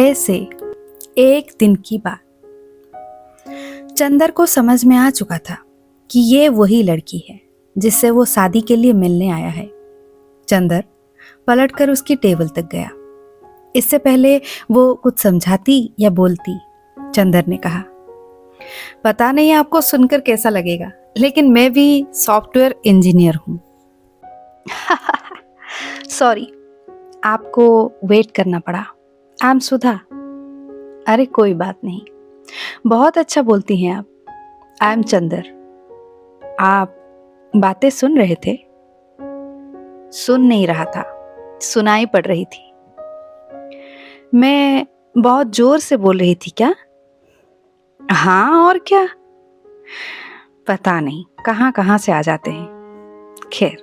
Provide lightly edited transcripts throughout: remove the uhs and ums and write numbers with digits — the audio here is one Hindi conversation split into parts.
ऐसे एक दिन की बात। चंदर को समझ में आ चुका था कि ये वही लड़की है जिससे वो शादी के लिए मिलने आया है। चंदर पलटकर उसकी टेबल तक गया। इससे पहले वो कुछ समझाती या बोलती, चंदर ने कहा, पता नहीं आपको सुनकर कैसा लगेगा, लेकिन मैं भी सॉफ्टवेयर इंजीनियर हूँ। सॉरी, आपको वेट करना पड़ा। I am Sudha. अरे कोई बात नहीं, बहुत अच्छा बोलती हैं आप। I am Chandar. आप बातें सुन रहे थे? सुन नहीं रहा था, सुनाई पड़ रही थी। मैं बहुत जोर से बोल रही थी क्या? हाँ, और क्या। पता नहीं कहाँ कहाँ से आ जाते हैं। खैर,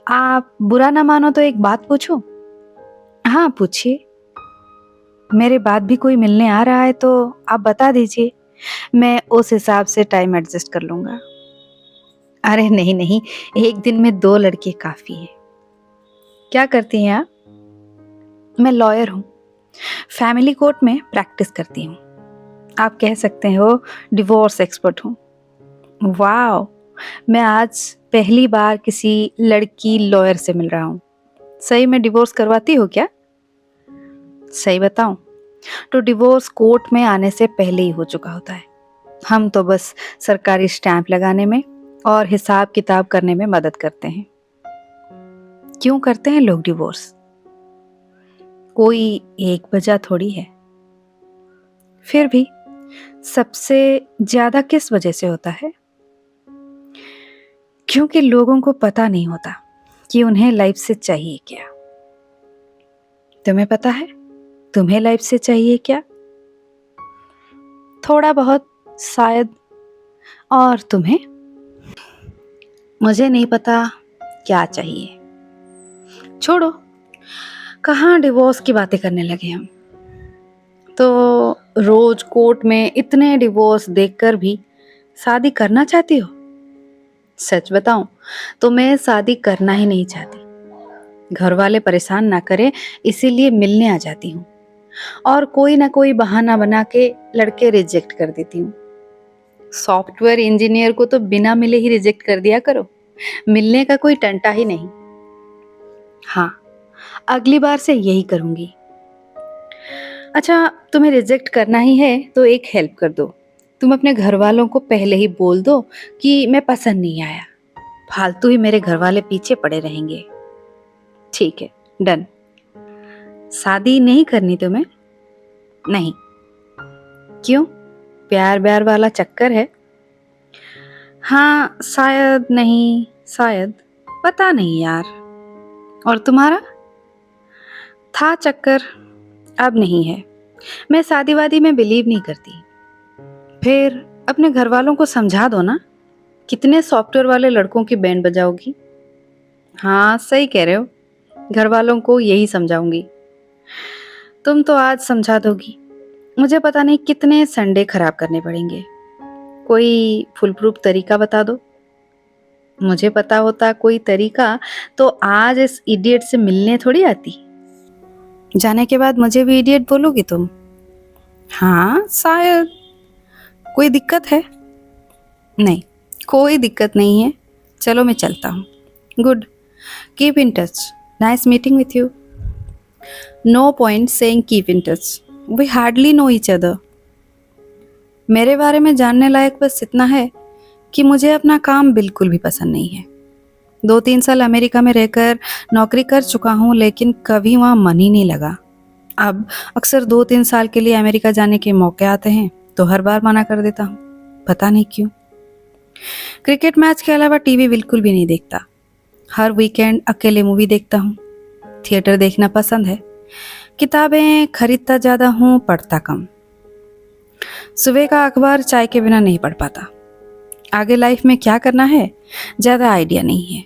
आप बुरा ना मानो तो एक बात पूछूं? हाँ, पूछिए। मेरे बाद भी कोई मिलने आ रहा है तो आप बता दीजिए, मैं उस हिसाब से टाइम एडजस्ट कर लूंगा। अरे नहीं नहीं, एक दिन में 2 लड़के काफी है। क्या करती हैं आप? मैं लॉयर हूँ, फैमिली कोर्ट में प्रैक्टिस करती हूँ। आप कह सकते हो डिवोर्स एक्सपर्ट हूँ। वाह, मैं आज पहली बार किसी लड़की लॉयर से मिल रहा हूँ। सही में डिवोर्स करवाती हो क्या? सही बताऊं तो डिवोर्स कोर्ट में आने से पहले ही हो चुका होता है। हम तो बस सरकारी स्टैंप लगाने में और हिसाब किताब करने में मदद करते हैं। क्यों करते हैं लोग डिवोर्स? कोई एक वजह थोड़ी है। फिर भी सबसे ज्यादा किस वजह से होता है? क्योंकि लोगों को पता नहीं होता कि उन्हें लाइफ से चाहिए क्या। तुम्हें पता है तुम्हें लाइफ से चाहिए क्या? थोड़ा बहुत शायद। और तुम्हें? मुझे नहीं पता क्या चाहिए। छोड़ो, कहाँ डिवोर्स की बातें करने लगे हम। तो रोज कोर्ट में इतने डिवोर्स देखकर भी शादी करना चाहती हो? सच बताऊं तो मैं शादी करना ही नहीं चाहती। घर वाले परेशान ना करें इसीलिए मिलने आ जाती हूँ, और कोई ना कोई बहाना बना के लड़के रिजेक्ट कर देती हूँ। सॉफ्टवेयर इंजीनियर को तो बिना मिले ही रिजेक्ट कर दिया करो, मिलने का कोई टंटा ही नहीं। हाँ, अगली बार से यही करूंगी। अच्छा, तुम्हें रिजेक्ट करना ही है तो एक हेल्प कर दो। तुम अपने घर वालों को पहले ही बोल दो कि मैं पसंद नहीं आया। फालतू ही मेरे घर वाले पीछे पड़े रहेंगे। ठीक है, डन। शादी नहीं करनी तुम्हें? नहीं। क्यों? प्यार व्यार वाला चक्कर है? हाँ, शायद नहीं, शायद, पता नहीं यार। और तुम्हारा? था चक्कर, अब नहीं है। मैं शादी वादी में बिलीव नहीं करती। फिर अपने घर वालों को समझा दो ना। कितने सॉफ्टवेयर वाले लड़कों की बैंड बजाओगी? हाँ, सही कह रहे हो, घर वालों को यही समझाऊंगी। तुम तो आज समझा दोगी, मुझे पता नहीं कितने संडे खराब करने पड़ेंगे। कोई फुल प्रूफ तरीका बता दो। मुझे पता होता कोई तरीका तो आज इस इडियट से मिलने थोड़ी आती। जाने के बाद मुझे भी इडियट बोलोगी तुम? हाँ, शायद। कोई दिक्कत है? नहीं, कोई दिक्कत नहीं है। चलो मैं चलता हूँ। Good, keep in touch. Nice meeting with you. No point saying keep in touch, we hardly know each other. मेरे बारे में जानने लायक बस इतना है कि मुझे अपना काम बिल्कुल भी पसंद नहीं है। 2-3 साल अमेरिका में रहकर नौकरी कर चुका हूँ, लेकिन कभी वहाँ मन ही नहीं लगा। अब अक्सर 2-3 साल के लिए अमेरिका जाने के मौके आते हैं तो हर बार मना कर देता हूँ, पता नहीं क्यों। क्रिकेट मैच के अलावा टीवी बिल्कुल भी नहीं देखता। हर वीकेंड अकेले मूवी देखता हूँ। थिएटर देखना पसंद है। किताबें खरीदता ज़्यादा हूँ, पढ़ता कम। सुबह का अखबार चाय के बिना नहीं पढ़ पाता। आगे लाइफ में क्या करना है ज़्यादा आइडिया नहीं है।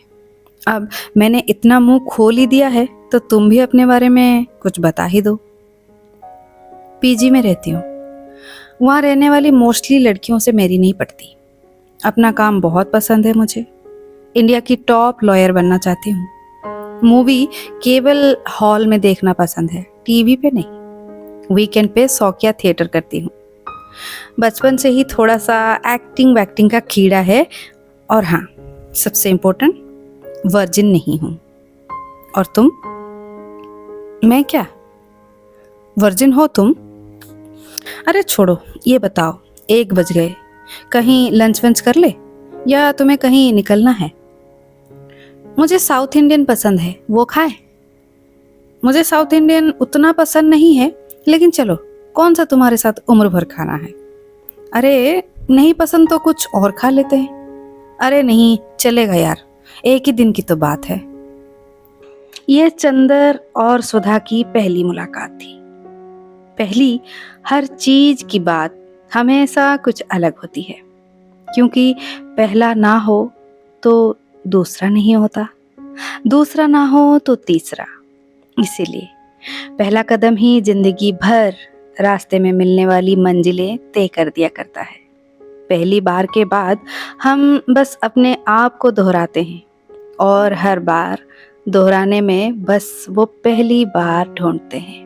अब मैंने इतना मुंह खोल ही दिया है तो तुम भी अपने बारे में कुछ बता ही दो। पीजी में रहती हूँ। वहाँ रहने वाली मोस्टली लड़कियों से मेरी नहीं पड़ती। अपना काम बहुत पसंद है मुझे। इंडिया की टॉप लॉयर बनना चाहती हूँ। मूवी केवल हॉल में देखना पसंद है, टीवी पे नहीं। वीकेंड पे शौकिया थिएटर करती हूँ। बचपन से ही थोड़ा सा एक्टिंग वैक्टिंग का कीड़ा है। और हाँ, सबसे इम्पोर्टेंट, वर्जिन नहीं हूँ। और तुम? मैं क्या, वर्जिन हो तुम? अरे छोड़ो, ये बताओ, 1 बज गए, कहीं लंच वंच कर ले या तुम्हें कहीं निकलना है? मुझे साउथ इंडियन पसंद है, वो खाए? मुझे साउथ इंडियन उतना पसंद नहीं है, लेकिन चलो, कौन सा तुम्हारे साथ उम्र भर खाना है? अरे नहीं पसंद तो कुछ और खा लेते हैं। अरे नहीं चलेगा यार, एक ही दिन की तो बात है। ये चंदर और सुधा की पहली मुलाकात थी। पहली हर चीज की बात हमेशा कुछ अलग होती है, क्योंकि पहला ना हो तो दूसरा नहीं होता, दूसरा ना हो तो तीसरा। इसीलिए पहला कदम ही जिंदगी भर रास्ते में मिलने वाली मंजिलें तय कर दिया करता है। पहली बार के बाद हम बस अपने आप को दोहराते हैं, और हर बार दोहराने में बस वो पहली बार ढूंढते हैं।